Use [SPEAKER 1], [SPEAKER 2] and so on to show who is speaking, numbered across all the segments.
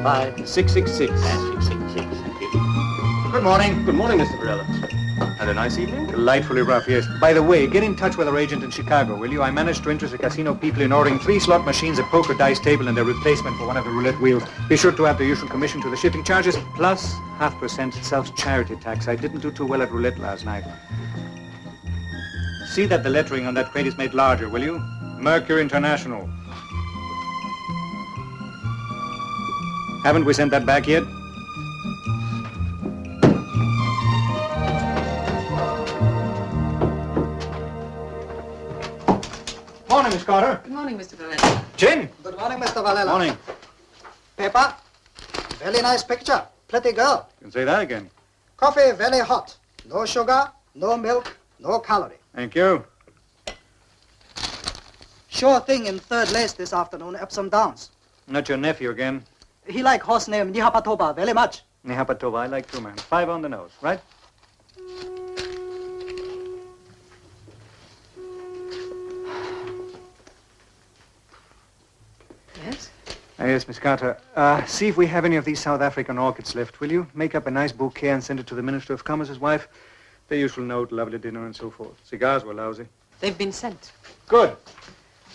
[SPEAKER 1] Five. 666. And 666. Thank you.
[SPEAKER 2] Good morning.
[SPEAKER 1] Good morning, Mr. Varela. Had a nice evening?
[SPEAKER 2] Delightfully rough, yes. By the way, get in touch with our agent in Chicago, will you? I managed to interest the casino people in ordering 3 slot machines, a poker dice table, and a replacement for one of the roulette wheels. Be sure to add the usual commission to the shipping charges, plus 0.5% self-charity tax. I didn't do too well at roulette last night. See that the lettering on that crate is made larger, will you? Mercury International. Haven't we sent that back yet? Morning, Miss Carter.
[SPEAKER 3] Good morning, Mr. Varela.
[SPEAKER 2] Gin.
[SPEAKER 4] Good morning, Mr. Varela.
[SPEAKER 2] Morning.
[SPEAKER 4] Paper. Very nice picture. Pretty girl.
[SPEAKER 2] You can say that again.
[SPEAKER 4] Coffee very hot. No sugar, no milk, no calorie.
[SPEAKER 2] Thank you.
[SPEAKER 4] Sure thing in third place this afternoon, Epsom Downs.
[SPEAKER 2] Not your nephew again.
[SPEAKER 4] He like horse name Nihapatoba very much.
[SPEAKER 2] Nihapatova, I like too, man. 5 on the nose, right?
[SPEAKER 3] Yes?
[SPEAKER 2] Yes, Miss Carter. See if we have any of these South African orchids left, will you? Make up a nice bouquet and send it to the Minister of Commerce's wife. The usual note, lovely dinner, and so forth. Cigars were lousy.
[SPEAKER 3] They've been sent.
[SPEAKER 2] Good.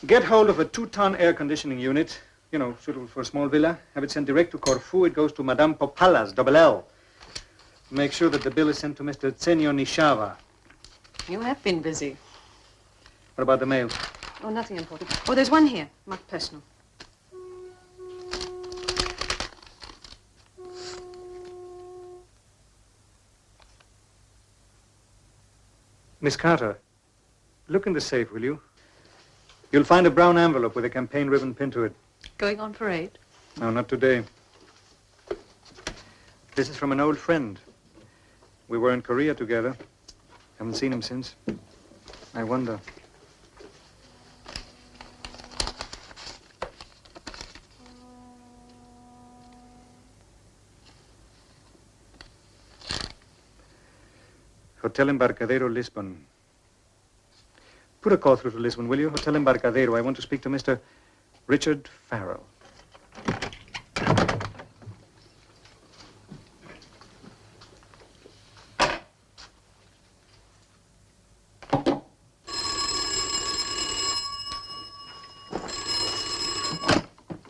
[SPEAKER 2] Get hold of a 2-ton air conditioning unit. You know, suitable for a small villa. Have it sent direct to Corfu. It goes to Madame Popalas, double L. Make sure that the bill is sent to Mr. Tsenyo Nishava.
[SPEAKER 3] You have been busy.
[SPEAKER 2] What about the mail?
[SPEAKER 3] Oh, nothing important. Oh, there's one here. Marked personal.
[SPEAKER 2] Miss Carter, look in the safe, will you? You'll find a brown envelope with a campaign ribbon pinned to it.
[SPEAKER 3] Going on parade?
[SPEAKER 2] No, not today. This is from an old friend. We were in Korea together. Haven't seen him since. I wonder. Hotel Embarcadero, Lisbon. Put a call through to Lisbon, will you? Hotel Embarcadero. I want to speak to Mr. Richard Farrell.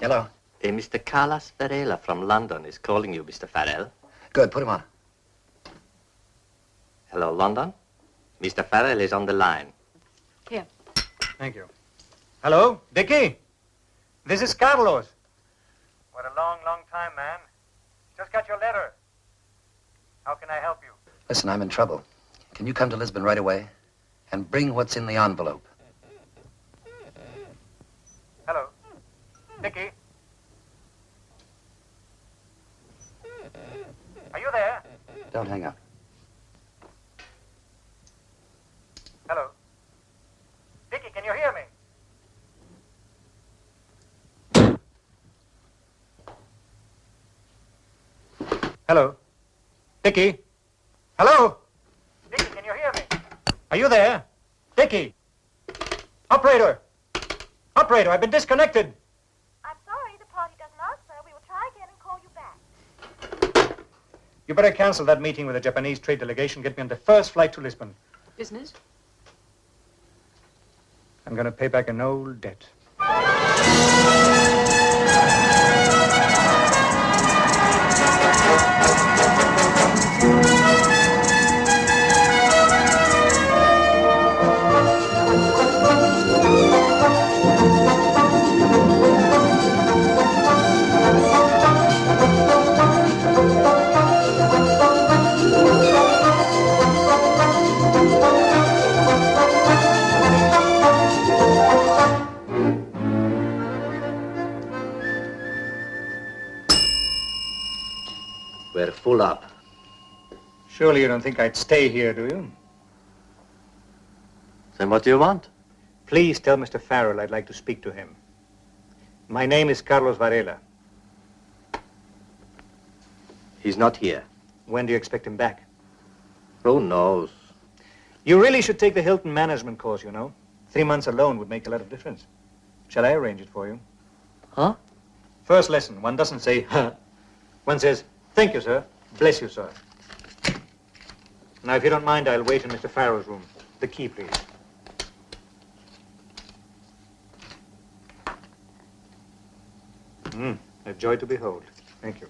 [SPEAKER 5] Hello.
[SPEAKER 1] Mr. Carlos Varela from London is calling you, Mr. Farrell.
[SPEAKER 5] Good, put him on.
[SPEAKER 1] Hello, London. Mr. Farrell is on the line.
[SPEAKER 3] Here.
[SPEAKER 2] Thank you. Hello, Dickie? This is Carlos. What a long, long time, man. Just got your letter. How can I help you?
[SPEAKER 5] Listen, I'm in trouble. Can you come to Lisbon right away and bring what's in the envelope?
[SPEAKER 2] Hello. Dickie? Are you there?
[SPEAKER 5] Don't hang up.
[SPEAKER 2] Hello. Dickie, can you hear me? Hello. Dickie? Hello? Dickie, can you hear me? Are you there? Dickie? Operator! Operator, I've been disconnected.
[SPEAKER 6] I'm sorry, the party doesn't answer. We will try again and call you back.
[SPEAKER 2] You better cancel that meeting with the Japanese trade delegation. Get me on the first flight to Lisbon.
[SPEAKER 3] Business?
[SPEAKER 2] I'm going to pay back an old debt.
[SPEAKER 1] We're full up.
[SPEAKER 2] Surely you don't think I'd stay here, do you?
[SPEAKER 1] Then what do you want?
[SPEAKER 2] Please tell Mr. Farrell I'd like to speak to him. My name is Carlos Varela.
[SPEAKER 1] He's not here.
[SPEAKER 2] When do you expect him back?
[SPEAKER 1] Who knows?
[SPEAKER 2] You really should take the Hilton management course, you know. 3 months alone would make a lot of difference. Shall I arrange it for you?
[SPEAKER 1] Huh?
[SPEAKER 2] First lesson, one doesn't say, huh. One says, thank you, sir. Bless you, sir. Now, if you don't mind, I'll wait in Mr. Farrell's room. The key, please. A joy to behold. Thank you.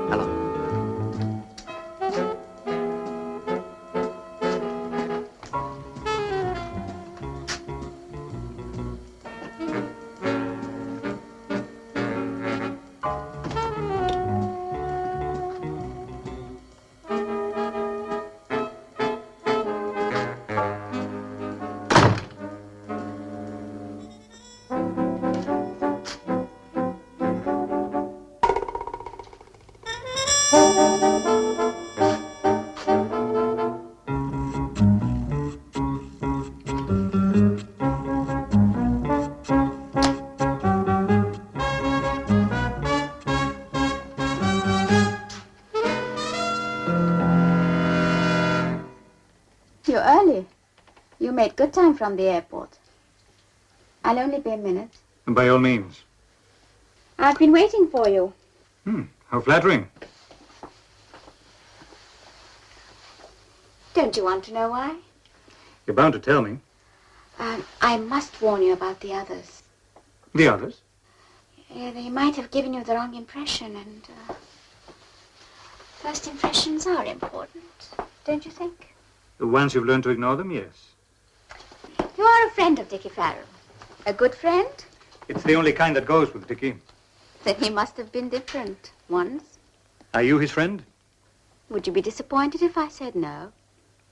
[SPEAKER 1] Hello.
[SPEAKER 7] You're early. You made good time from the airport. I'll only be a minute.
[SPEAKER 2] By all means.
[SPEAKER 7] I've been waiting for you.
[SPEAKER 2] How flattering.
[SPEAKER 7] Don't you want to know why?
[SPEAKER 2] You're bound to tell me.
[SPEAKER 7] I must warn you about the others.
[SPEAKER 2] The others?
[SPEAKER 7] They might have given you the wrong impression, and first impressions are important, don't you think?
[SPEAKER 2] Once you've learned to ignore them, yes.
[SPEAKER 7] You are a friend of Dickie Farrell. A good friend?
[SPEAKER 2] It's the only kind that goes with Dickie.
[SPEAKER 7] Then he must have been different once.
[SPEAKER 2] Are you his friend?
[SPEAKER 7] Would you be disappointed if I said no?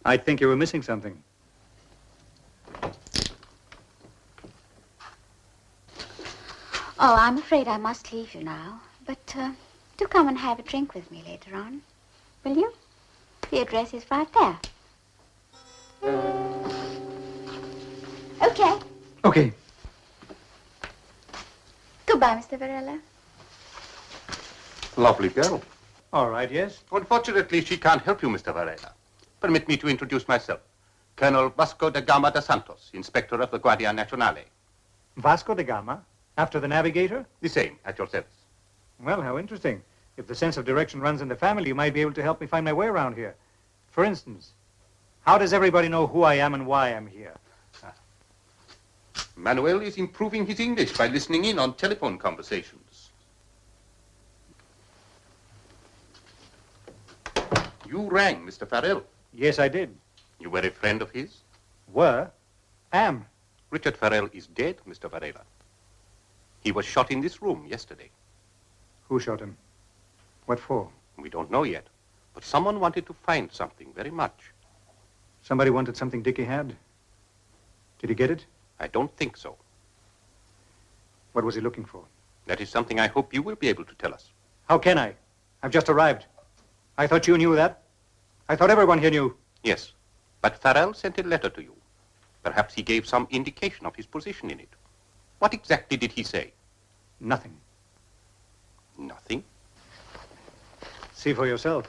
[SPEAKER 2] I think you were missing something.
[SPEAKER 7] Oh, I'm afraid I must leave you now. But do come and have a drink with me later on. Will you? The address is right there. Okay.
[SPEAKER 2] Okay.
[SPEAKER 7] Goodbye, Mr. Varela.
[SPEAKER 8] Lovely girl.
[SPEAKER 2] All right, yes.
[SPEAKER 8] Unfortunately, she can't help you, Mr. Varela. Permit me to introduce myself. Colonel Vasco da Gama de Santos, Inspector of the Guardia Nacional.
[SPEAKER 2] Vasco da Gama? After the navigator?
[SPEAKER 8] The same, at your service.
[SPEAKER 2] Well, how interesting. If the sense of direction runs in the family, you might be able to help me find my way around here. For instance, how does everybody know who I am and why I'm here?
[SPEAKER 8] Manuel is improving his English by listening in on telephone conversations. You rang, Mr. Farrell.
[SPEAKER 2] Yes, I did.
[SPEAKER 8] You were a friend of his?
[SPEAKER 2] Were? Am.
[SPEAKER 8] Richard Farrell is dead, Mr. Varela. He was shot in this room yesterday.
[SPEAKER 2] Who shot him? What for?
[SPEAKER 8] We don't know yet, but someone wanted to find something very much.
[SPEAKER 2] Somebody wanted something Dickie had. Did he get it?
[SPEAKER 8] I don't think so.
[SPEAKER 2] What was he looking for?
[SPEAKER 8] That is something I hope you will be able to tell us.
[SPEAKER 2] How can I? I've just arrived. I thought you knew that. I thought everyone here knew.
[SPEAKER 8] Yes, but Farrell sent a letter to you. Perhaps he gave some indication of his position in it. What exactly did he say?
[SPEAKER 2] Nothing.
[SPEAKER 8] Nothing?
[SPEAKER 2] See for yourself.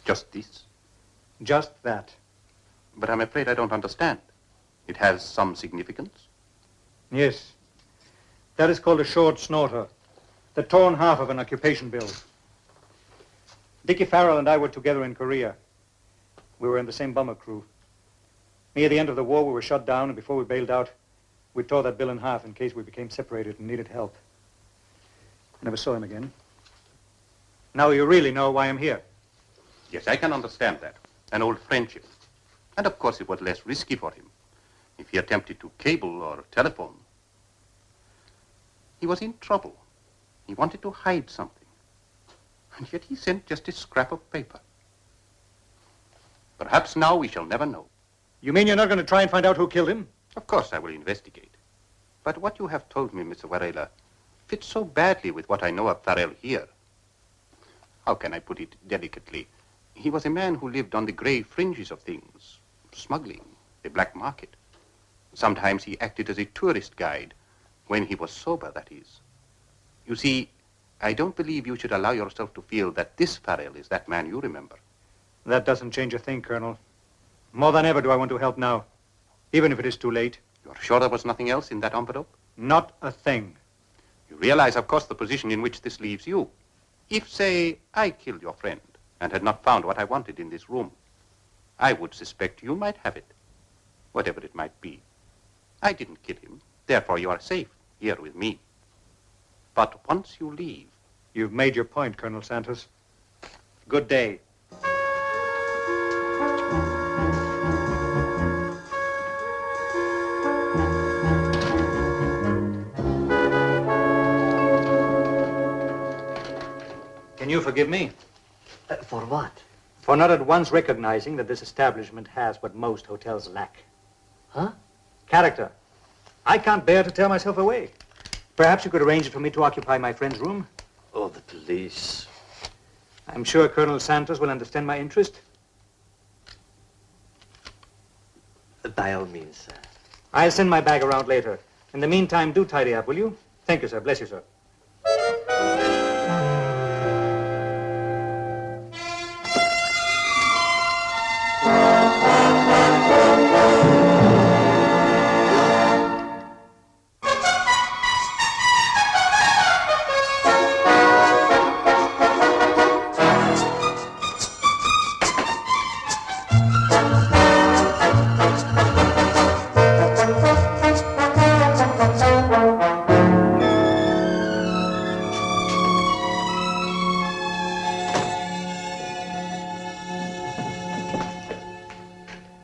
[SPEAKER 8] Just this?
[SPEAKER 2] Just that.
[SPEAKER 8] But I'm afraid I don't understand. It has some significance?
[SPEAKER 2] Yes. That is called a short snorter. The torn half of an occupation bill. Dickie Farrell and I were together in Korea. We were in the same bomber crew. Near the end of the war, we were shot down, and before we bailed out, we tore that bill in half in case we became separated and needed help. I never saw him again. Now you really know why I'm here.
[SPEAKER 8] Yes, I can understand that. An old friendship. And of course it was less risky for him if he attempted to cable or telephone. He was in trouble. He wanted to hide something. And yet he sent just a scrap of paper. Perhaps now we shall never know.
[SPEAKER 2] You mean you're not going to try and find out who killed him?
[SPEAKER 8] Of course I will investigate. But what you have told me, Mr. Varela, fits so badly with what I know of Farrell here. How can I put it delicately? He was a man who lived on the gray fringes of things. Smuggling, the black market. Sometimes he acted as a tourist guide, when he was sober, that is. You see, I don't believe you should allow yourself to feel that this Farrell is that man you remember.
[SPEAKER 2] That doesn't change a thing, Colonel. More than ever do I want to help now, even if it is too late.
[SPEAKER 8] You're sure there was nothing else in that envelope?
[SPEAKER 2] Not a thing.
[SPEAKER 8] You realize, of course, the position in which this leaves you. If, say, I killed your friend and had not found what I wanted in this room, I would suspect you might have it, whatever it might be. I didn't kill him, therefore you are safe here with me. But once you leave...
[SPEAKER 2] You've made your point, Colonel Santos. Good day. Can you forgive me?
[SPEAKER 1] For what?
[SPEAKER 2] For not at once recognizing that this establishment has what most hotels lack.
[SPEAKER 1] Huh?
[SPEAKER 2] Character. I can't bear to tear myself away. Perhaps you could arrange it for me to occupy my friend's room?
[SPEAKER 1] Oh, the police.
[SPEAKER 2] I'm sure Colonel Santos will understand my interest.
[SPEAKER 1] By all means, sir.
[SPEAKER 2] I'll send my bag around later. In the meantime, do tidy up, will you? Thank you, sir. Bless you, sir.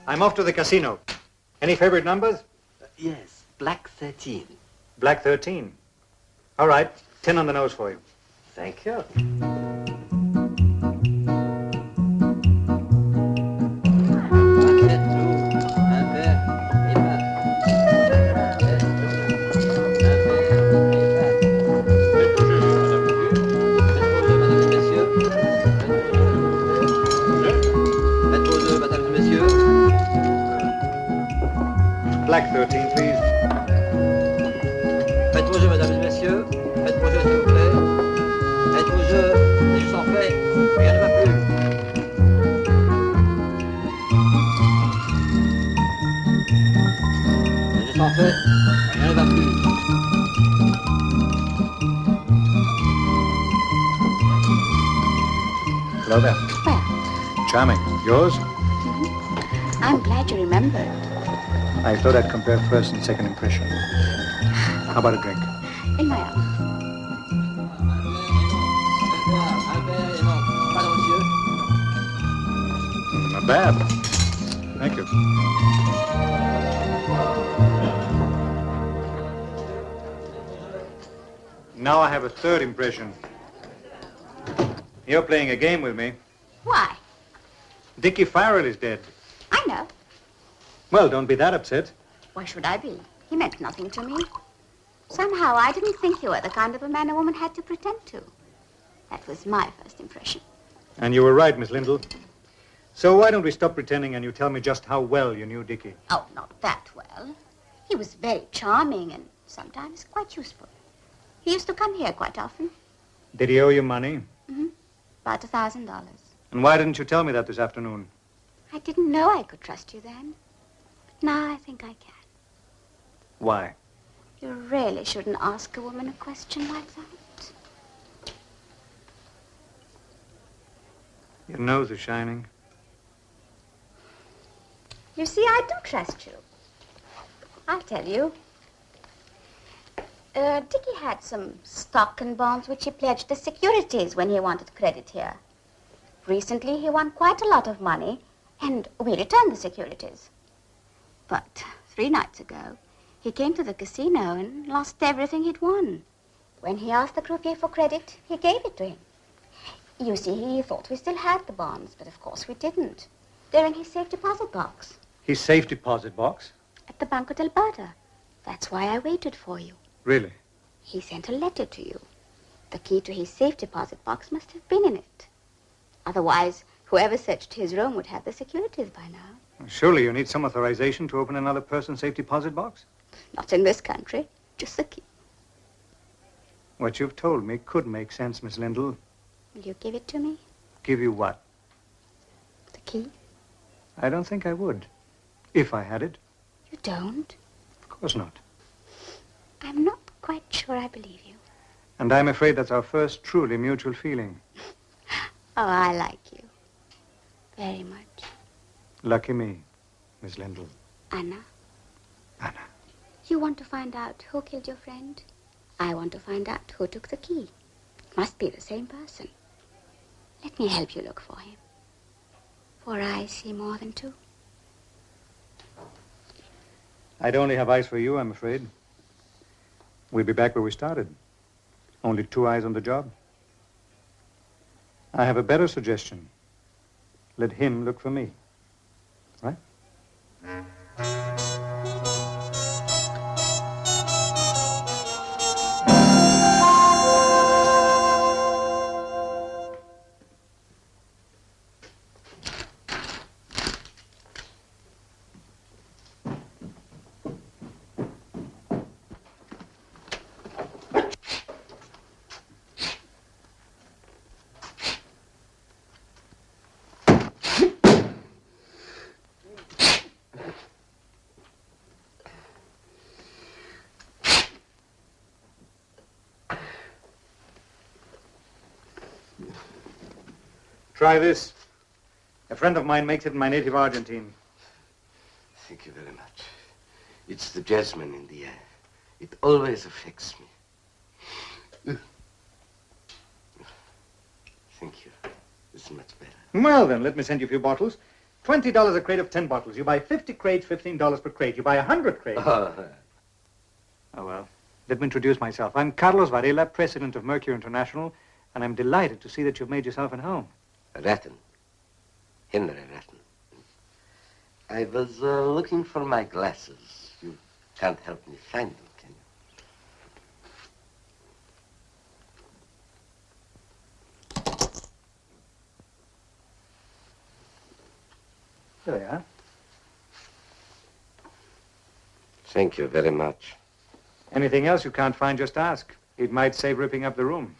[SPEAKER 2] I'm off to the casino. Any favorite numbers?
[SPEAKER 1] Yes, Black 13.
[SPEAKER 2] Black 13. All right, 10 on the nose for you.
[SPEAKER 1] Thank you.
[SPEAKER 2] Black 13, please.
[SPEAKER 9] Faites vos jeux, mesdames et messieurs. Faites vos jeux, s'il vous plaît. Faites vos jeux. Les jeux sont faits. Rien ne va plus. Les jeux sont faits. Rien ne va plus.
[SPEAKER 2] Hello there.
[SPEAKER 7] Well,
[SPEAKER 2] Charming. Yours?
[SPEAKER 7] I'm glad you remembered.
[SPEAKER 2] I thought I'd compare first and second impression. How about a drink?
[SPEAKER 7] In my own.
[SPEAKER 2] Not bad. Thank you. Now I have a third impression. You're playing a game with me.
[SPEAKER 7] Why?
[SPEAKER 2] Dickie Farrell is dead.
[SPEAKER 7] I know.
[SPEAKER 2] Well, don't be that upset.
[SPEAKER 7] Why should I be? He meant nothing to me. Somehow, I didn't think you were the kind of a man a woman had to pretend to. That was my first impression.
[SPEAKER 2] And you were right, Miss Lindell. So why don't we stop pretending and you tell me just how well you knew Dickie?
[SPEAKER 7] Oh, not that well. He was very charming and sometimes quite useful. He used to come here quite often.
[SPEAKER 2] Did he owe you money?
[SPEAKER 7] Mm-hmm. About $1,000.
[SPEAKER 2] And why didn't you tell me that this afternoon?
[SPEAKER 7] I didn't know I could trust you then. Now I think I can.
[SPEAKER 2] Why?
[SPEAKER 7] You really shouldn't ask a woman a question like that.
[SPEAKER 2] Your nose is shining.
[SPEAKER 7] You see, I do trust you. I'll tell you. Dickie had some stock and bonds which he pledged as securities when he wanted credit here. Recently, he won quite a lot of money, and we returned the securities. But 3 nights ago, he came to the casino and lost everything he'd won. When he asked the croupier for credit, he gave it to him. You see, he thought we still had the bonds, but of course we didn't. They're in his safe deposit box.
[SPEAKER 2] His safe deposit box?
[SPEAKER 7] At the Banco d'Alberta. That's why I waited for you.
[SPEAKER 2] Really?
[SPEAKER 7] He sent a letter to you. The key to his safe deposit box must have been in it. Otherwise, whoever searched his room would have the securities by now.
[SPEAKER 2] Surely you need some authorization to open another person's safe deposit box?
[SPEAKER 7] Not in this country. Just the key.
[SPEAKER 2] What you've told me could make sense, Miss Lindell.
[SPEAKER 7] Will you give it to me?
[SPEAKER 2] Give you what?
[SPEAKER 7] The key?
[SPEAKER 2] I don't think I would. If I had it.
[SPEAKER 7] You don't?
[SPEAKER 2] Of course not.
[SPEAKER 7] I'm not quite sure I believe you.
[SPEAKER 2] And I'm afraid that's our first truly mutual feeling.
[SPEAKER 7] Oh, I like you. Very much.
[SPEAKER 2] Lucky me, Miss Lindell.
[SPEAKER 7] Anna?
[SPEAKER 2] Anna.
[SPEAKER 7] You want to find out who killed your friend? I want to find out who took the key. Must be the same person. Let me help you look for him. For I see more than 2.
[SPEAKER 2] I'd only have eyes for you, I'm afraid. We'll be back where we started. Only 2 eyes on the job. I have a better suggestion. Let him look for me. Right? Try this. A friend of mine makes it in my native Argentine.
[SPEAKER 10] Thank you very much. It's the jasmine in the air. It always affects me. Thank you. This is much better.
[SPEAKER 2] Well, then, let me send you a few bottles. $20 a crate of 10 bottles. You buy 50 crates, $15 per crate. You buy 100 crates. Oh, well. Let me introduce myself. I'm Carlos Varela, president of Mercury International, and I'm delighted to see that you've made yourself at home.
[SPEAKER 10] Ratton. Henry Ratton. I was looking for my glasses. You can't help me find them, can you?
[SPEAKER 2] There they are.
[SPEAKER 10] Thank you very much.
[SPEAKER 2] Anything else you can't find, just ask. It might save ripping up the room.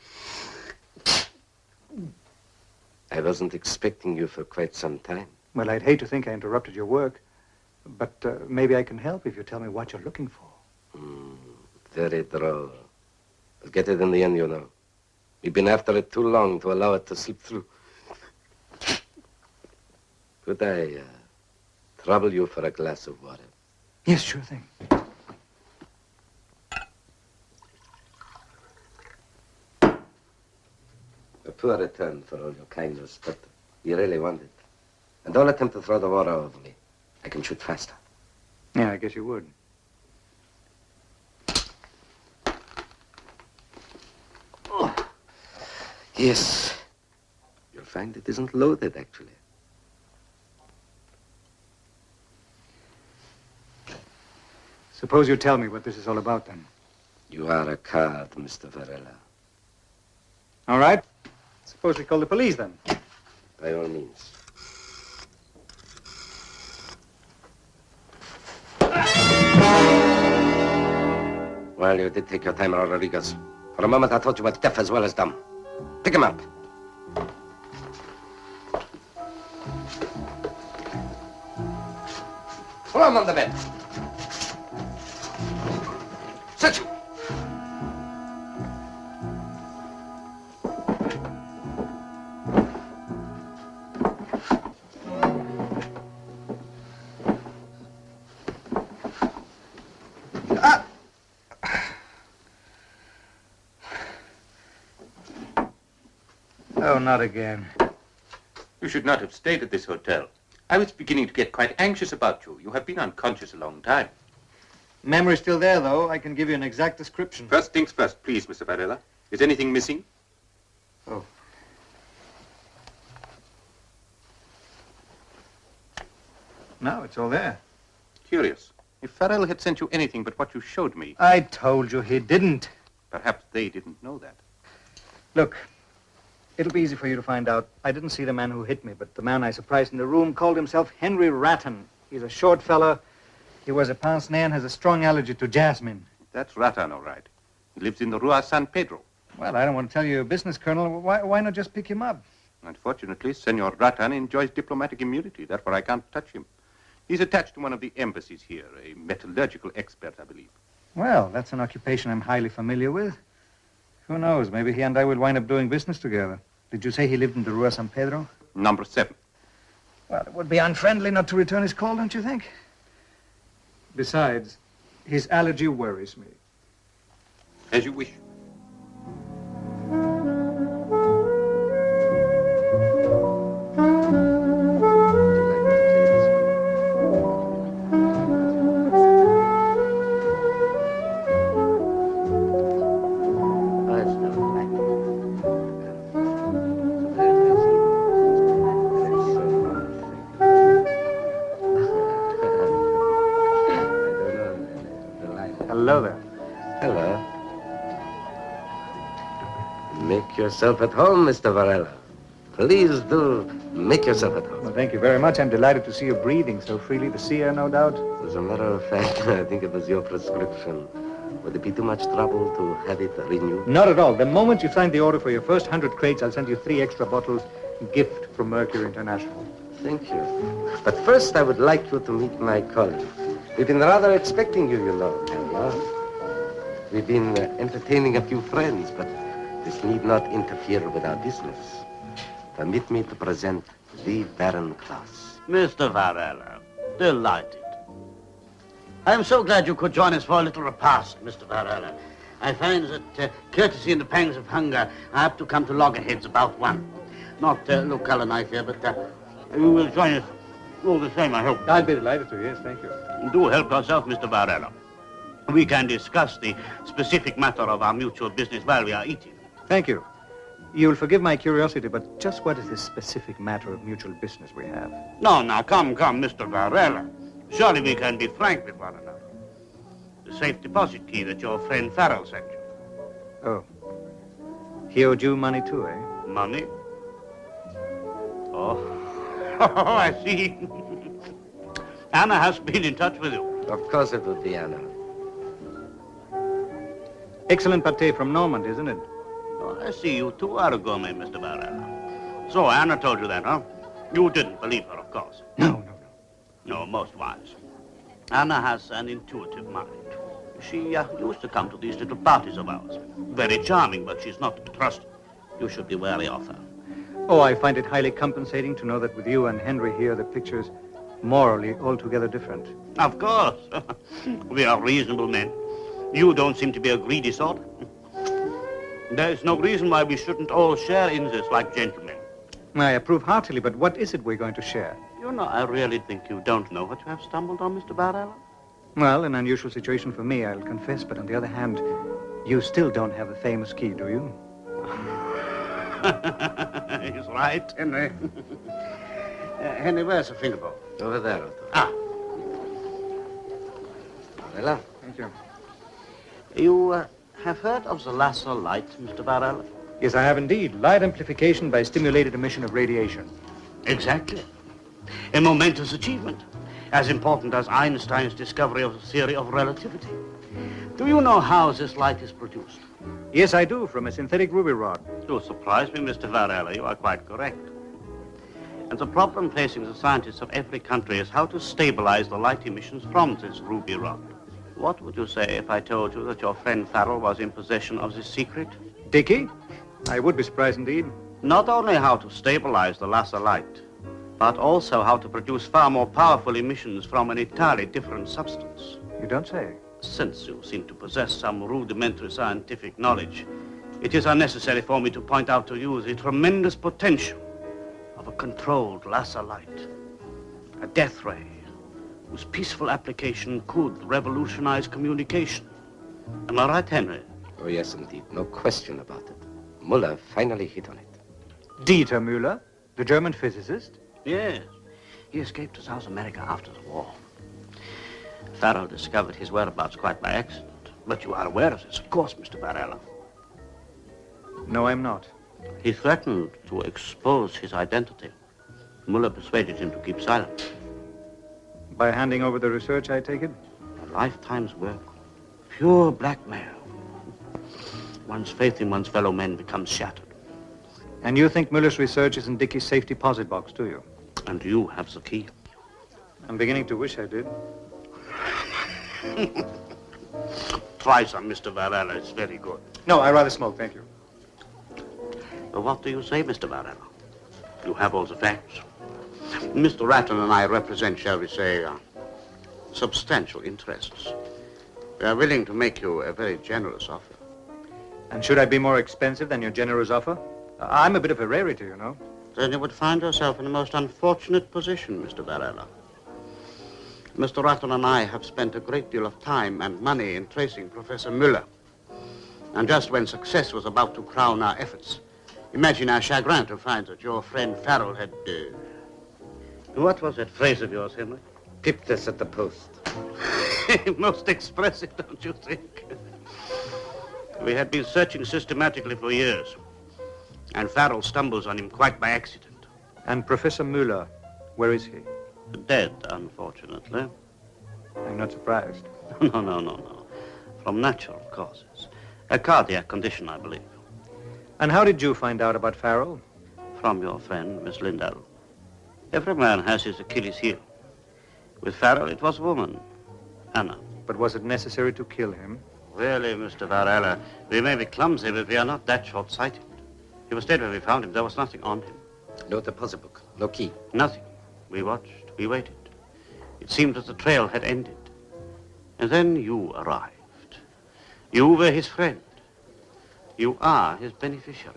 [SPEAKER 10] I wasn't expecting you for quite some time.
[SPEAKER 2] Well, I'd hate to think I interrupted your work, but maybe I can help if you tell me what you're looking for.
[SPEAKER 10] Very droll. I'll get it in the end, you know. We've been after it too long to allow it to slip through. Could I trouble you for a glass of water?
[SPEAKER 2] Yes, sure thing.
[SPEAKER 10] A poor return for all your kindness, but you really want it. And don't attempt to throw the water over me. I can shoot faster.
[SPEAKER 2] Yeah, I guess you would.
[SPEAKER 10] Oh. Yes. You'll find it isn't loaded, actually.
[SPEAKER 2] Suppose you tell me what this is all about, then.
[SPEAKER 10] You are a card, Mr. Varela.
[SPEAKER 2] All right. Suppose we call the police, then.
[SPEAKER 10] By all means. Well, you did take your time, Rodriguez. For a moment, I thought you were deaf as well as dumb. Pick him up. Throw him on the bed. Sit.
[SPEAKER 2] Oh, not again.
[SPEAKER 8] You should not have stayed at this hotel. I was beginning to get quite anxious about you. You have been unconscious a long time.
[SPEAKER 2] Memory's still there, though. I can give you an exact description.
[SPEAKER 8] First things first, please, Mr. Varela. Is anything missing?
[SPEAKER 2] Oh. No, it's all there.
[SPEAKER 8] Curious. If Farrell had sent you anything but what you showed me,
[SPEAKER 2] I told you he didn't.
[SPEAKER 8] perhaps they didn't know that.
[SPEAKER 2] Look, it'll be easy for you to find out. I didn't see the man who hit me, but the man I surprised in the room called himself Henry Ratton. He's a short fella. He wears a pince-nez and has a strong allergy to jasmine.
[SPEAKER 8] That's Rattan, all right. He lives in the Rua San Pedro.
[SPEAKER 2] Well, I don't want to tell you your business, Colonel. Why not just pick him up?
[SPEAKER 8] Unfortunately, Senor Rattan enjoys diplomatic immunity. Therefore, I can't touch him. He's attached to one of the embassies here, a metallurgical expert, I believe.
[SPEAKER 2] Well, that's an occupation I'm highly familiar with. Who knows? Maybe he and I will wind up doing business together. Did you say he lived in the Rua San Pedro?
[SPEAKER 8] Number 7.
[SPEAKER 2] Well, it would be unfriendly not to return his call, don't you think? Besides, his allergy worries me.
[SPEAKER 8] As you wish.
[SPEAKER 2] Hello there.
[SPEAKER 10] Hello. Make yourself at home, Mr. Varela. Please do make yourself at home.
[SPEAKER 2] Well, thank you very much. I'm delighted to see you breathing so freely. The sea air, no doubt.
[SPEAKER 10] As a matter of fact, I think it was your prescription. Would it be too much trouble to have it renewed?
[SPEAKER 2] Not at all. The moment you sign the order for your first 100 crates, I'll send you 3 extra bottles, gift from Mercury International.
[SPEAKER 10] Thank you. But first, I would like you to meet my colleague. We've been rather expecting you, you know. We've been entertaining a few friends, but this need not interfere with our business. Permit me to present the Baron Klaus.
[SPEAKER 11] Mr. Varela, delighted. I am so glad you could join us for a little repast, Mr. Varela. I find that, courtesy in the pangs of hunger, I have to come to loggerheads about 1. Not look color knife here, but you will join us all the same, I hope.
[SPEAKER 2] I'd be delighted to, yes, thank you.
[SPEAKER 11] Do help yourself, Mr. Varela. We can discuss the specific matter of our mutual business while we are eating.
[SPEAKER 2] Thank you. You'll forgive my curiosity, but just what is this specific matter of mutual business we have?
[SPEAKER 11] No, now, come, Mr. Varela. Surely we can be frank with one another. The safe deposit key that your friend Farrell sent you.
[SPEAKER 2] Oh. He owed you money too, eh?
[SPEAKER 11] Money? Oh. Oh, I see. Anna has been in touch with you.
[SPEAKER 10] Of course it would be Anna.
[SPEAKER 2] Excellent pâté from Normand, isn't it?
[SPEAKER 11] Oh, I see you too are a gourmet, Mr. Varela. So Anna told you that, huh? You didn't believe her, of course.
[SPEAKER 2] No.
[SPEAKER 11] No, most wise. Anna has an intuitive mind. She used to come to these little parties of ours. Very charming, but she's not to be trusted. You should be wary of her.
[SPEAKER 2] Oh, I find it highly compensating to know that with you and Henry here, the picture's morally altogether different.
[SPEAKER 11] Of course. We are reasonable men. You don't seem to be a greedy sort. There is no reason why we shouldn't all share in this like gentlemen.
[SPEAKER 2] I approve heartily, but what is it we're going to share?
[SPEAKER 11] You know, I really think you don't know what you have stumbled on, Mr. Varela.
[SPEAKER 2] Well, an unusual situation for me, I'll confess, but on the other hand, you still don't have the famous key, do you?
[SPEAKER 11] He's right, Henry. Henry, where's the finger bowl?
[SPEAKER 10] Over there, Otto.
[SPEAKER 11] Ah.
[SPEAKER 10] Varela?
[SPEAKER 2] Thank you.
[SPEAKER 11] You have heard of the laser light, Mr. Varela?
[SPEAKER 2] Yes, I have indeed. Light amplification by stimulated emission of radiation.
[SPEAKER 11] Exactly. A momentous achievement. As important as Einstein's discovery of the theory of relativity. Do you know how this light is produced?
[SPEAKER 2] Yes, I do, from a synthetic ruby rod.
[SPEAKER 11] You surprise me, Mr. Varela. You are quite correct. And the problem facing the scientists of every country is how to stabilize the light emissions from this ruby rod. What would you say if I told you that your friend Farrell was in possession of this secret?
[SPEAKER 2] Dickie? I would be surprised indeed.
[SPEAKER 11] Not only how to stabilize the laser light, but also how to produce far more powerful emissions from an entirely different substance.
[SPEAKER 2] You don't say.
[SPEAKER 11] Since you seem to possess some rudimentary scientific knowledge, it is unnecessary for me to point out to you the tremendous potential of a controlled laser light, a death ray whose peaceful application could revolutionize communication. Am I right, Henry?
[SPEAKER 10] Oh, yes, indeed. No question about it. Muller finally hit on it.
[SPEAKER 2] Dieter Müller, the German physicist?
[SPEAKER 11] Yes. He escaped to South America after the war. Farrell discovered his whereabouts quite by accident. But you are aware of this, of course, Mr. Varela.
[SPEAKER 2] No, I'm not.
[SPEAKER 11] He threatened to expose his identity. Muller persuaded him to keep silent.
[SPEAKER 2] By handing over the research, I take it?
[SPEAKER 11] A lifetime's work. Pure blackmail. One's faith in one's fellow men becomes shattered.
[SPEAKER 2] And you think Muller's research is in Dickie's safe deposit box, do you?
[SPEAKER 11] And you have the key.
[SPEAKER 2] I'm beginning to wish I did.
[SPEAKER 11] Try some, Mr. Varela. It's very good.
[SPEAKER 2] No, I rather smoke, thank you.
[SPEAKER 11] Well, what do you say, Mr. Varela? You have all the facts. Mr. Ratton and I represent, shall we say, substantial interests. We are willing to make you a very generous offer.
[SPEAKER 2] And should I be more expensive than your generous offer? I'm a bit of a rarity, you know.
[SPEAKER 11] Then you would find yourself in a most unfortunate position, Mr. Varela. Mr. Ratton and I have spent a great deal of time and money in tracing Professor Müller. And just when success was about to crown our efforts, imagine our chagrin to find that your friend Farrell had... What was that phrase of yours, Henry?
[SPEAKER 10] Pipped us at the post.
[SPEAKER 11] Most expressive, don't you think? We had been searching systematically for years, and Farrell stumbles on him quite by accident.
[SPEAKER 2] And Professor Müller, where is he?
[SPEAKER 11] Dead, unfortunately.
[SPEAKER 2] I'm not surprised.
[SPEAKER 11] No. From natural causes. A cardiac condition, I believe.
[SPEAKER 2] And how did you find out about Farrell?
[SPEAKER 11] From your friend, Miss Lindell. Every man has his Achilles heel. With Farrell, it was a woman, Anna.
[SPEAKER 2] But was it necessary to kill him?
[SPEAKER 11] Really, Mr. Varela, we may be clumsy, but we are not that short-sighted. He was dead when we found him. There was nothing on him.
[SPEAKER 10] No deposit book, no key.
[SPEAKER 11] Nothing. We watched, we waited. It seemed that the trail had ended. And then you arrived. You were his friend. You are his beneficiary.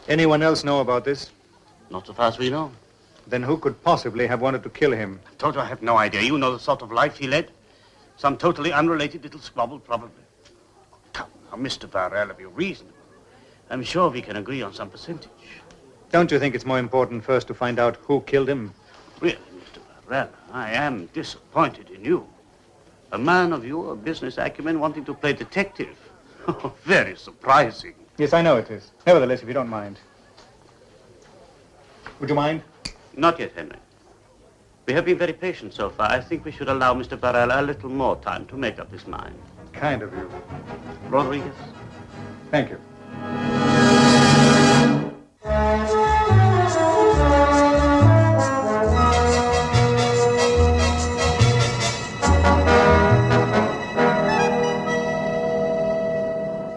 [SPEAKER 2] Anyone else know about this?
[SPEAKER 11] Not so far as we know.
[SPEAKER 2] Then who could possibly have wanted to kill him?
[SPEAKER 11] I told you I have no idea. You know the sort of life he led? Some totally unrelated little squabble, probably. Come now, Mr. Varela, be reasonable. I'm sure we can agree on some percentage.
[SPEAKER 2] Don't you think it's more important first to find out who killed him?
[SPEAKER 11] Really, Mr. Varela, I am disappointed in you. A man of your business acumen wanting to play detective. Very surprising.
[SPEAKER 2] Yes, I know it is. Nevertheless, if you don't mind. Would you mind?
[SPEAKER 11] Not yet, Henry. We have been very patient so far. I think we should allow Mr. Varela a little more time to make up his mind.
[SPEAKER 2] Kind of you.
[SPEAKER 11] Rodriguez?
[SPEAKER 2] Thank you.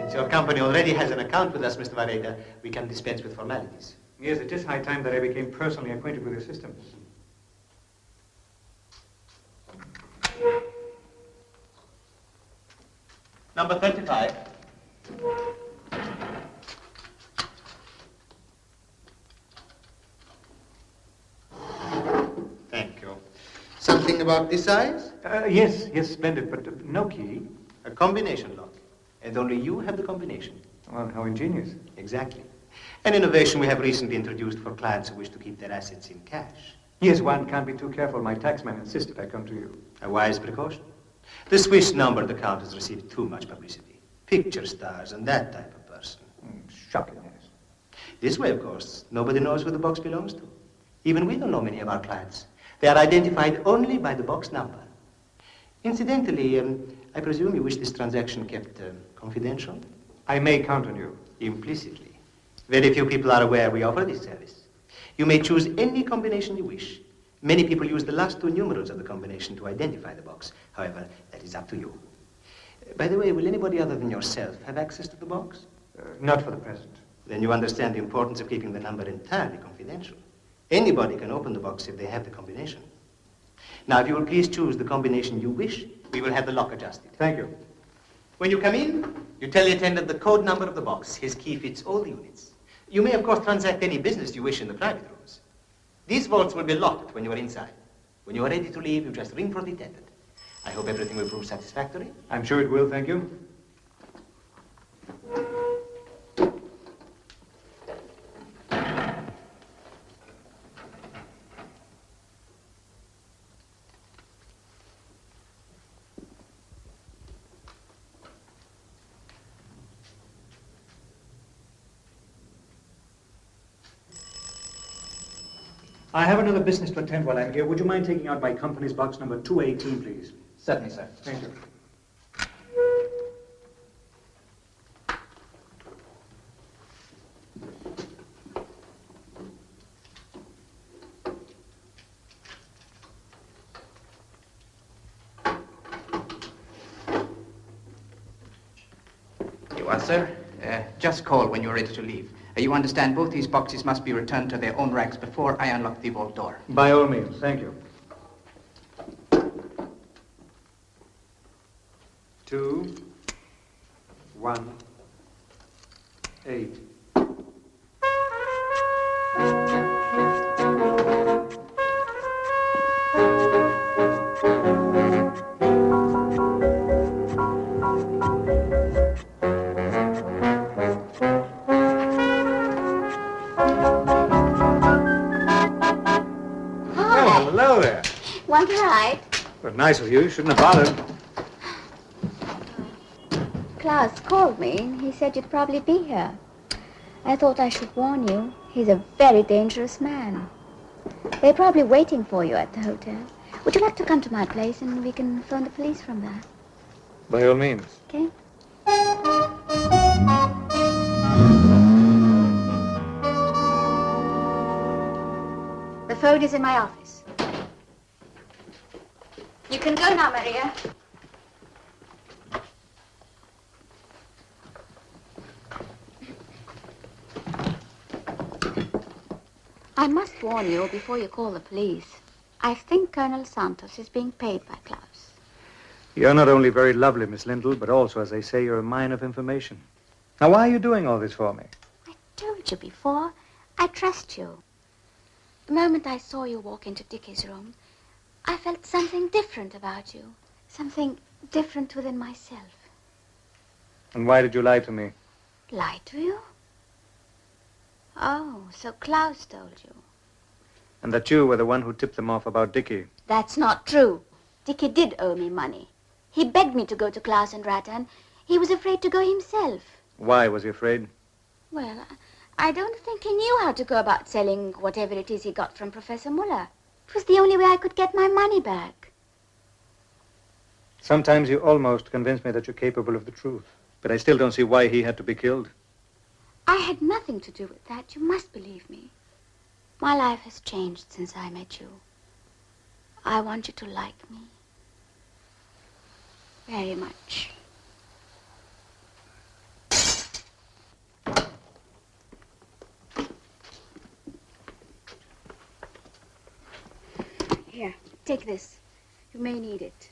[SPEAKER 12] Since your company already has an account with us, Mr. Varela, we can dispense with formalities.
[SPEAKER 2] Yes, it is high time that I became personally acquainted with your systems.
[SPEAKER 12] Number 35. Thank you. Something about this size?
[SPEAKER 2] Yes, splendid, but no key.
[SPEAKER 12] A combination lock. And only you have the combination.
[SPEAKER 2] Well, how ingenious.
[SPEAKER 12] Exactly. An innovation we have recently introduced for clients who wish to keep their assets in cash.
[SPEAKER 2] Yes, one can't be too careful. My taxman insisted I come to you.
[SPEAKER 12] A wise precaution. The Swiss-numbered account has received too much publicity. Picture stars and that type of person.
[SPEAKER 2] Shocking, yes.
[SPEAKER 12] This way, of course, nobody knows who the box belongs to. Even we don't know many of our clients. They are identified only by the box number. Incidentally, I presume you wish this transaction kept confidential?
[SPEAKER 2] I may count on you.
[SPEAKER 12] Implicitly. Very few people are aware we offer this service. You may choose any combination you wish. Many people use the last two numerals of the combination to identify the box. However, that is up to you. By the way, will anybody other than yourself have access to the box?
[SPEAKER 2] Not for the present.
[SPEAKER 12] Then you understand the importance of keeping the number entirely confidential. Anybody can open the box if they have the combination. Now, if you will please choose the combination you wish, we will have the lock adjusted.
[SPEAKER 2] Thank you.
[SPEAKER 12] When you come in, you tell the attendant the code number of the box. His key fits all the units. You may, of course, transact any business you wish in the private rooms. These vaults will be locked when you are inside. When you are ready to leave, you just ring for the attendant. I hope everything will prove satisfactory.
[SPEAKER 2] I'm sure it will, thank you. I have another business to attend while I'm here. Would you mind taking out my company's box number 218, please?
[SPEAKER 12] Certainly, sir.
[SPEAKER 2] Thank you.
[SPEAKER 13] You are, sir. Just call when you're ready to leave. You understand both these boxes must be returned to their own racks before I unlock the vault door.
[SPEAKER 2] By all means, thank you. 2, 1, 8. Hello there.
[SPEAKER 7] Want a ride?
[SPEAKER 2] Well, nice of you. You shouldn't have bothered.
[SPEAKER 7] Klaus called me. He said you'd probably be here. I thought I should warn you. He's a very dangerous man. They're probably waiting for you at the hotel. Would you like to come to my place and we can phone the police from there?
[SPEAKER 2] By all means.
[SPEAKER 7] Okay? The phone is in my office. You can go now, Maria. I must warn you before you call the police. I think Colonel Santos is being paid by Klaus.
[SPEAKER 2] You're not only very lovely, Miss Lindell, but also, as they say, you're a mine of information. Now, why are you doing all this for me?
[SPEAKER 7] I told you before. I trust you. The moment I saw you walk into Dickie's room, I felt something different about you. Something different within myself.
[SPEAKER 2] And why did you lie to me?
[SPEAKER 7] Lie to you? Oh, so Klaus told you.
[SPEAKER 2] And that you were the one who tipped them off about Dickie.
[SPEAKER 7] That's not true. Dickie did owe me money. He begged me to go to Klaus and Rattan. He was afraid to go himself.
[SPEAKER 2] Why was he afraid?
[SPEAKER 7] Well, I don't think he knew how to go about selling whatever it is he got from Professor Muller. It was the only way I could get my money back.
[SPEAKER 2] Sometimes you almost convince me that you're capable of the truth. But I still don't see why he had to be killed.
[SPEAKER 7] I had nothing to do with that. You must believe me. My life has changed since I met you. I want you to like me. Very much. Here, take this. You may need it.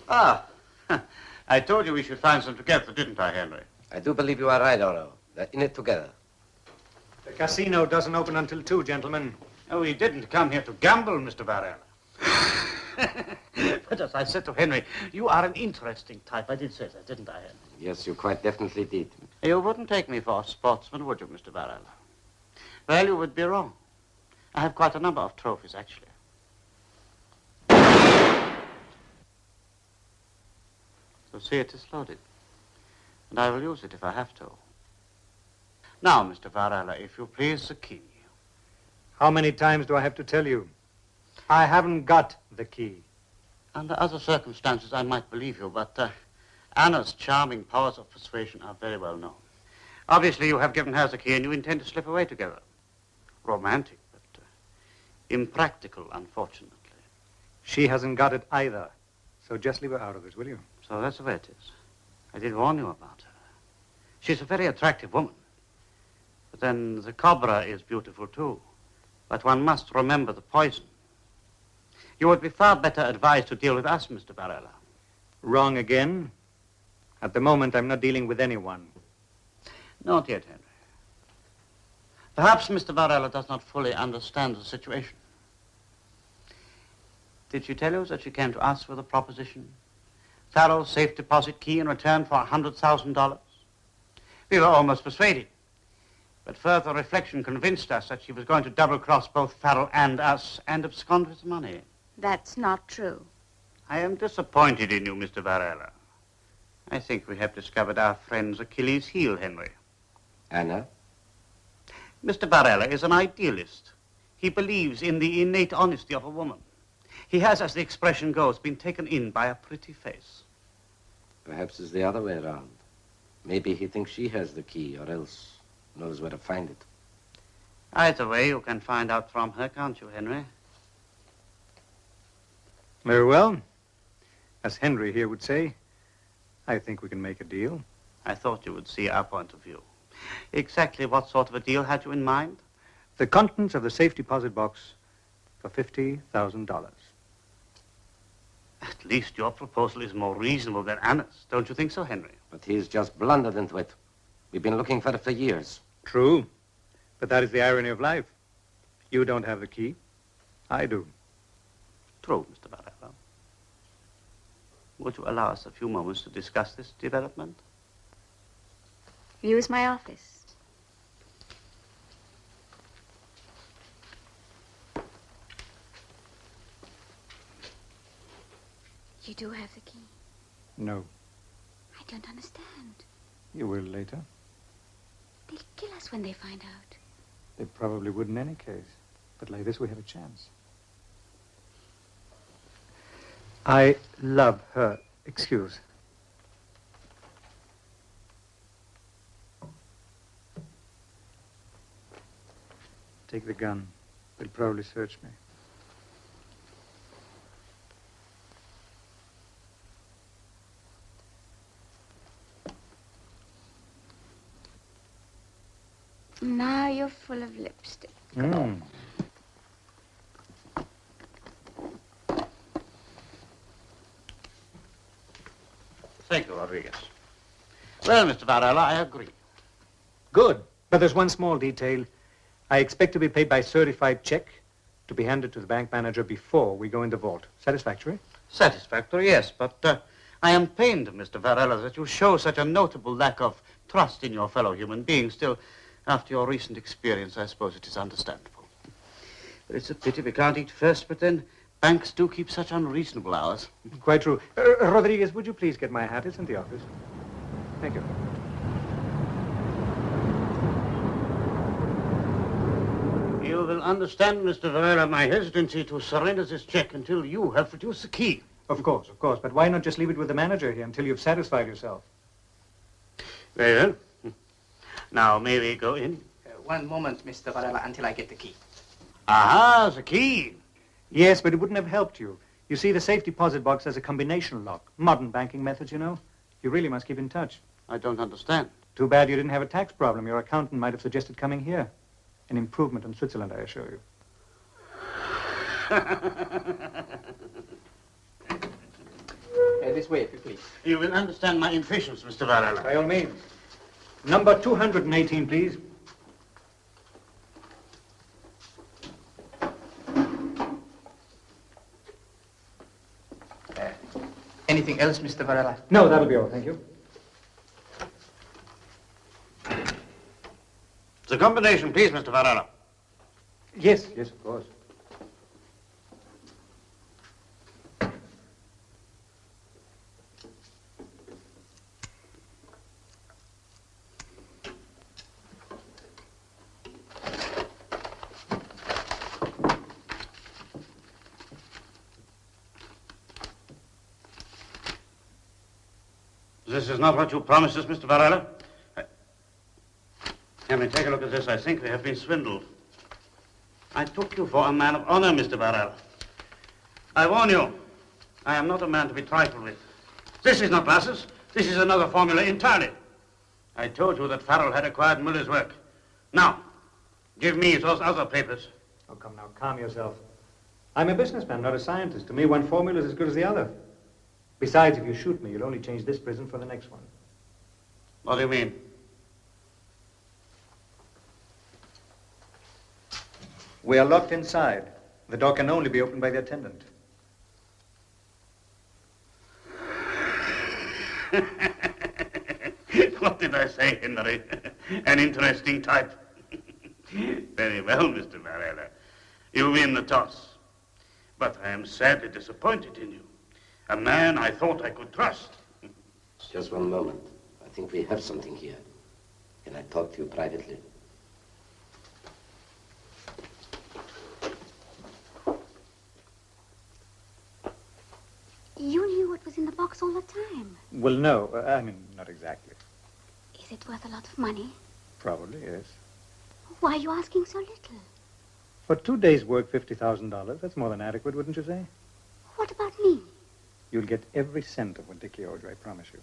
[SPEAKER 11] Ah, I told you we should find some together, didn't I, Henry?
[SPEAKER 10] I do believe you are right, Oro. They're in it together.
[SPEAKER 2] The casino doesn't open until 2, gentlemen.
[SPEAKER 11] Oh, we didn't come here to gamble, Mr. Varela. But as I said to Henry, you are an interesting type. I did say that, didn't I, Henry?
[SPEAKER 10] Yes, you quite definitely did.
[SPEAKER 11] You wouldn't take me for a sportsman, would you, Mr. Varela? Well, you would be wrong. I have quite a number of trophies, actually. So see, it is loaded. And I will use it if I have to. Now, Mr. Varela, if you please, the key.
[SPEAKER 2] How many times do I have to tell you? I haven't got the key.
[SPEAKER 11] Under other circumstances, I might believe you, but Anna's charming powers of persuasion are very well known. Obviously, you have given her the key and you intend to slip away together. Romantic, but impractical, unfortunately.
[SPEAKER 2] She hasn't got it either. So just leave her out of this, will you?
[SPEAKER 11] So that's the way it is. I did warn you about her. She's a very attractive woman. But then the cobra is beautiful, too. But one must remember the poison. You would be far better advised to deal with us, Mr. Varela.
[SPEAKER 2] Wrong again. At the moment, I'm not dealing with anyone.
[SPEAKER 11] Not yet, Henry. Perhaps Mr. Varela does not fully understand the situation. Did she tell you that she came to us with a proposition? Farrell's safe deposit key in return for $100,000? We were almost persuaded. But further reflection convinced us that she was going to double-cross both Farrell and us and abscond with the money.
[SPEAKER 7] That's not true.
[SPEAKER 11] I am disappointed in you, Mr. Varela. I think we have discovered our friend's Achilles' heel, Henry.
[SPEAKER 10] Anna?
[SPEAKER 11] Mr. Varela is an idealist. He believes in the innate honesty of a woman. He has, as the expression goes, been taken in by a pretty face.
[SPEAKER 10] Perhaps it's the other way around. Maybe he thinks she has the key, or else knows where to find it.
[SPEAKER 11] Either way, you can find out from her, can't you, Henry?
[SPEAKER 2] Very well. As Henry here would say, I think we can make a deal.
[SPEAKER 11] I thought you would see our point of view. Exactly what sort of a deal had you in mind?
[SPEAKER 2] The contents of the safe deposit box for $50,000.
[SPEAKER 11] At least your proposal is more reasonable than Anna's. Don't you think so, Henry?
[SPEAKER 10] But he's just blundered into it. We've been looking for it for years.
[SPEAKER 2] True. But that is the irony of life. You don't have the key. I do.
[SPEAKER 11] True, Mr. Varela. Would you allow us a few moments to discuss this development?
[SPEAKER 7] Use my office. You do have the key?
[SPEAKER 2] No.
[SPEAKER 7] I don't understand.
[SPEAKER 2] You will later.
[SPEAKER 7] They'll kill us when they find out.
[SPEAKER 2] They probably would in any case. But like this, we have a chance. I love her. Excuse. Take the gun. They'll probably search me.
[SPEAKER 7] Now you're full of lipstick.
[SPEAKER 11] Thank you, Rodriguez. Well, Mr. Varela, I agree.
[SPEAKER 2] Good. But there's one small detail. I expect to be paid by certified check to be handed to the bank manager before we go in the vault. Satisfactory?
[SPEAKER 11] Satisfactory, yes, but I am pained, Mr. Varela, that you show such a notable lack of trust in your fellow human being. Still, after your recent experience, I suppose it is understandable. But it's a pity we can't eat first, but then banks do keep such unreasonable hours.
[SPEAKER 2] Quite true. Rodriguez, would you please get my hat? It's in the office. Thank you.
[SPEAKER 11] You will understand, Mr. Varela, my hesitancy to surrender this check until you have produced the key.
[SPEAKER 2] Of course. But why not just leave it with the manager here until you've satisfied yourself?
[SPEAKER 11] Very well. Now, may we go in?
[SPEAKER 13] One moment, Mr. Varela, until I get the key.
[SPEAKER 11] Aha, the key.
[SPEAKER 2] Yes, but it wouldn't have helped you. You see, the safe deposit box has a combination lock. Modern banking methods, you know. You really must keep in touch.
[SPEAKER 11] I don't understand.
[SPEAKER 2] Too bad you didn't have a tax problem. Your accountant might have suggested coming here. An improvement in Switzerland, I assure you.
[SPEAKER 13] This way, if you please.
[SPEAKER 11] You will understand my impatience, Mr. Varela.
[SPEAKER 2] By all means. Number 218, please.
[SPEAKER 13] Anything else, Mr. Varela?
[SPEAKER 2] No, that'll be all. Thank you.
[SPEAKER 11] The combination, please, Mr. Varela.
[SPEAKER 2] Yes, of course.
[SPEAKER 11] This is not what you promised us, Mr. Varela. Henry, take a look at this. I think we have been swindled. I took you for a man of honor, Mr. Varela. I warn you, I am not a man to be trifled with. This is not glasses. This is another formula entirely. I told you that Farrell had acquired Muller's work. Now, give me those other papers.
[SPEAKER 2] Oh, come now, calm yourself. I'm a businessman, not a scientist. To me, one formula is as good as the other. Besides, if you shoot me, you'll only change this prison for the next one.
[SPEAKER 11] What do you mean?
[SPEAKER 2] We are locked inside. The door can only be opened by the attendant.
[SPEAKER 11] What did I say, Henry? An interesting type. Very well, Mr. Varela. You win the toss. But I am sadly disappointed in you. A man I thought I could trust.
[SPEAKER 10] Just one moment. I think we have something here. Can I talk to you privately?
[SPEAKER 7] You knew what was in the box all the time.
[SPEAKER 2] Well, no. Not exactly.
[SPEAKER 7] Is it worth a lot of money?
[SPEAKER 2] Probably, yes.
[SPEAKER 7] Why are you asking so little?
[SPEAKER 2] For 2 days' work, $50,000. That's more than adequate, wouldn't you say?
[SPEAKER 7] What about me?
[SPEAKER 2] You'll get every cent of what Dickie owed you, I promise you.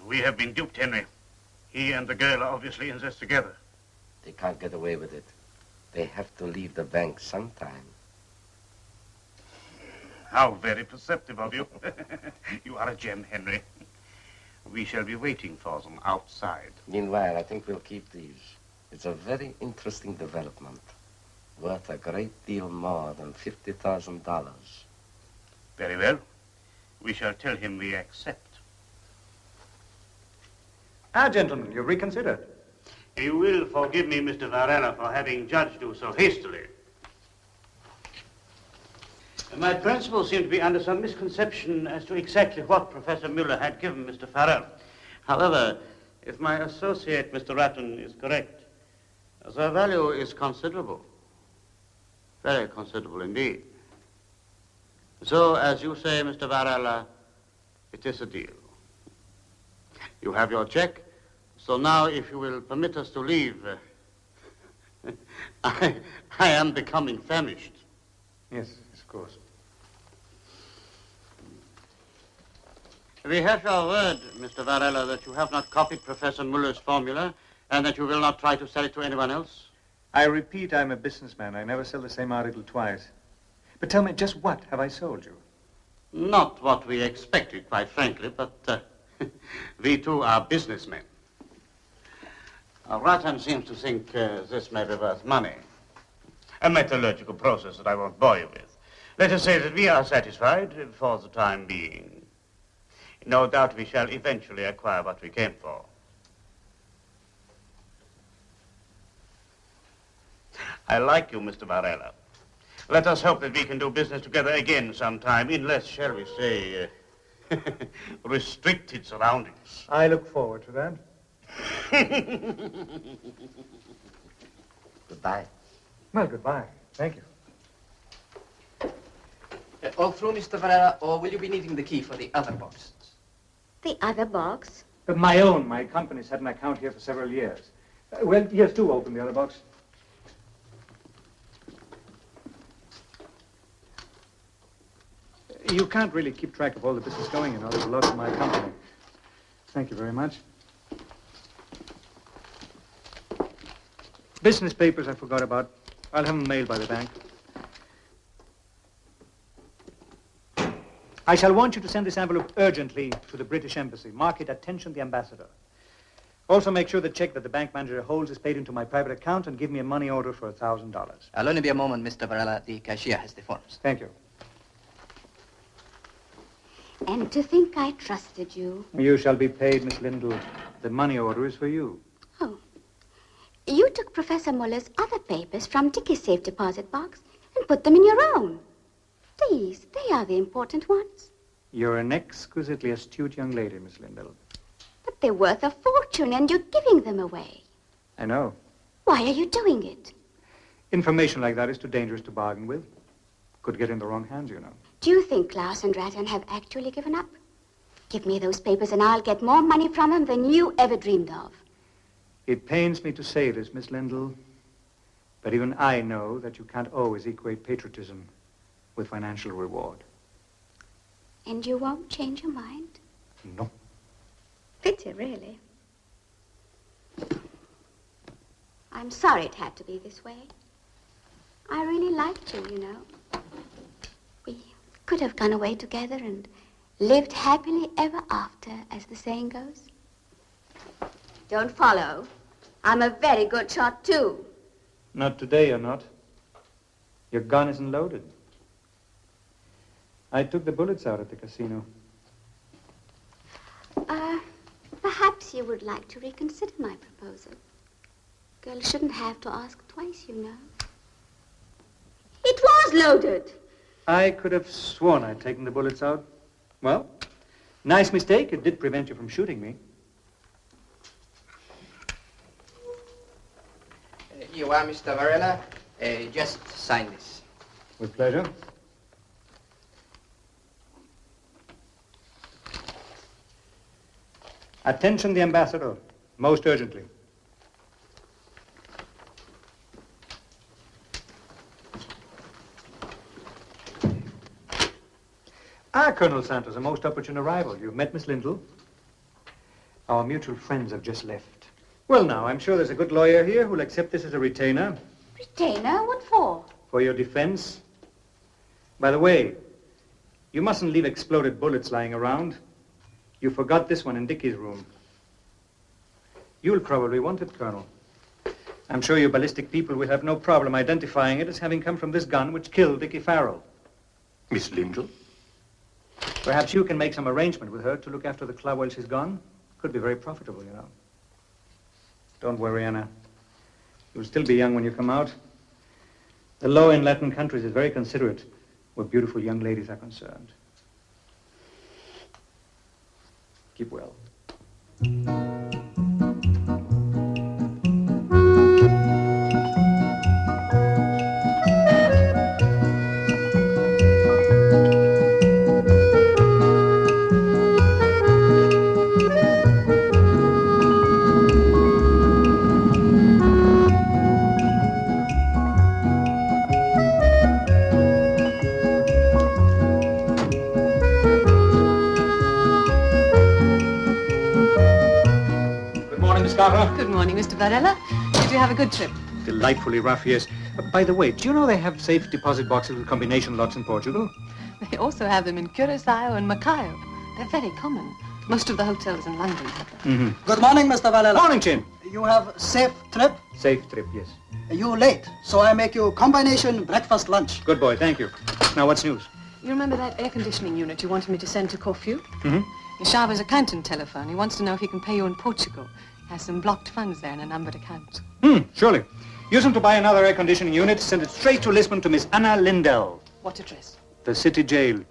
[SPEAKER 11] We have been duped, Henry. He and the girl are obviously in this together.
[SPEAKER 10] They can't get away with it. They have to leave the bank sometime.
[SPEAKER 11] How very perceptive of you. You are a gem, Henry. We shall be waiting for them outside.
[SPEAKER 10] Meanwhile, I think we'll keep these. It's a very interesting development. Worth a great deal more than $50,000.
[SPEAKER 11] Very well. We shall tell him we accept.
[SPEAKER 2] Gentlemen, you've reconsidered.
[SPEAKER 11] You will forgive me, Mr. Varela, for having judged you so hastily. My principal seemed to be under some misconception as to exactly what Professor Muller had given Mr. Farrell. However, if my associate, Mr. Ratton, is correct, the value is considerable. Very considerable indeed. So, as you say, Mr. Varela, it is a deal. You have your check, so now if you will permit us to leave, I am becoming famished.
[SPEAKER 2] Yes, of course.
[SPEAKER 11] We have your word, Mr. Varela, that you have not copied Professor Muller's formula and that you will not try to sell it to anyone else?
[SPEAKER 2] I repeat, I'm a businessman. I never sell the same article twice. But tell me, just what have I sold you?
[SPEAKER 11] Not what we expected, quite frankly, but we too are businessmen. Rattan seems to think this may be worth money. A metallurgical process that I won't bore you with. Let us say that we are satisfied for the time being. No doubt we shall eventually acquire what we came for. I like you, Mr. Varela. Let us hope that we can do business together again sometime in less, shall we say, restricted surroundings.
[SPEAKER 2] I look forward to that.
[SPEAKER 10] Goodbye.
[SPEAKER 2] Well, goodbye. Thank you.
[SPEAKER 13] All through, Mr. Varela, or will you be needing the key for the other boxes?
[SPEAKER 7] The other box?
[SPEAKER 2] But my own. My company's had an account here for several years. Well, here's two. Open the other box. You can't really keep track of all the business going, you know. There's a lot in my company. Thank you very much. Business papers I forgot about. I'll have them mailed by the bank. I shall want you to send this envelope urgently to the British Embassy. Mark it, attention, the ambassador. Also make sure the check that the bank manager holds is paid into my private account and give me a money order for $1,000.
[SPEAKER 13] I'll only be a moment, Mr. Varela. The cashier has the forms.
[SPEAKER 2] Thank you.
[SPEAKER 7] And to think I trusted you.
[SPEAKER 2] You shall be paid, Miss Lindell. The money order is for you.
[SPEAKER 7] Oh. You took Professor Muller's other papers from Dickie's safe deposit box and put them in your own. These, they are the important ones.
[SPEAKER 2] You're an exquisitely astute young lady, Miss Lindell.
[SPEAKER 7] But they're worth a fortune and you're giving them away.
[SPEAKER 2] I know.
[SPEAKER 7] Why are you doing it?
[SPEAKER 2] Information like that is too dangerous to bargain with. Could get in the wrong hands, you know.
[SPEAKER 7] Do you think Klaus and Rattan have actually given up? Give me those papers and I'll get more money from them than you ever dreamed of.
[SPEAKER 2] It pains me to say this, Miss Lindell, but even I know that you can't always equate patriotism with financial reward.
[SPEAKER 7] And you won't change your mind?
[SPEAKER 2] No.
[SPEAKER 7] Pity, really. I'm sorry it had to be this way. I really liked you, you know. We could have gone away together and lived happily ever after, as the saying goes. Don't follow. I'm a very good shot, too.
[SPEAKER 2] Not today, you're not. Your gun isn't loaded. I took the bullets out at the casino.
[SPEAKER 7] Perhaps you would like to reconsider my proposal. Girls shouldn't have to ask twice, you know. It was loaded.
[SPEAKER 2] I could have sworn I'd taken the bullets out. Well, nice mistake. It did prevent you from shooting me.
[SPEAKER 13] You are Mr. Varela. Just sign this.
[SPEAKER 2] With pleasure. Attention, the ambassador. Most urgently. Colonel Santos, a most opportune arrival. You've met Miss Lindell. Our mutual friends have just left. Well, now, I'm sure there's a good lawyer here who'll accept this as a retainer.
[SPEAKER 7] Retainer? What for?
[SPEAKER 2] For your defense. By the way, you mustn't leave exploded bullets lying around. You forgot this one in Dickie's room. You'll probably want it, Colonel. I'm sure you ballistic people will have no problem identifying it as having come from this gun which killed Dickie Farrell.
[SPEAKER 8] Miss Lindell?
[SPEAKER 2] Perhaps you can make some arrangement with her to look after the club while she's gone. Could be very profitable, you know. Don't worry, Anna. You'll still be young when you come out. The law in Latin countries is very considerate where beautiful young ladies are concerned. Keep well.
[SPEAKER 3] Good morning, Mr. Varela. Did you have a good trip?
[SPEAKER 2] Delightfully rough, yes. By the way, do you know they have safe deposit boxes with combination locks in Portugal?
[SPEAKER 3] They also have them in Curacao and Macao. They're very common. Most of the hotels in London have them.
[SPEAKER 2] Mm-hmm.
[SPEAKER 4] Good morning, Mr. Varela.
[SPEAKER 2] Morning, Chin.
[SPEAKER 4] You have safe trip?
[SPEAKER 2] Safe trip, yes.
[SPEAKER 4] You late, so I make you combination breakfast lunch.
[SPEAKER 2] Good boy, thank you. Now, what's news?
[SPEAKER 3] You remember that air conditioning unit you wanted me to send to Corfu?
[SPEAKER 2] Mm-hmm.
[SPEAKER 3] Yashaba's accountant telephoned. He wants to know if he can pay you in Portugal. Has some blocked funds there in a numbered account.
[SPEAKER 2] Surely. Use them to buy another air conditioning unit. Send it straight to Lisbon to Miss Anna Lindell.
[SPEAKER 3] What address?
[SPEAKER 2] The city jail.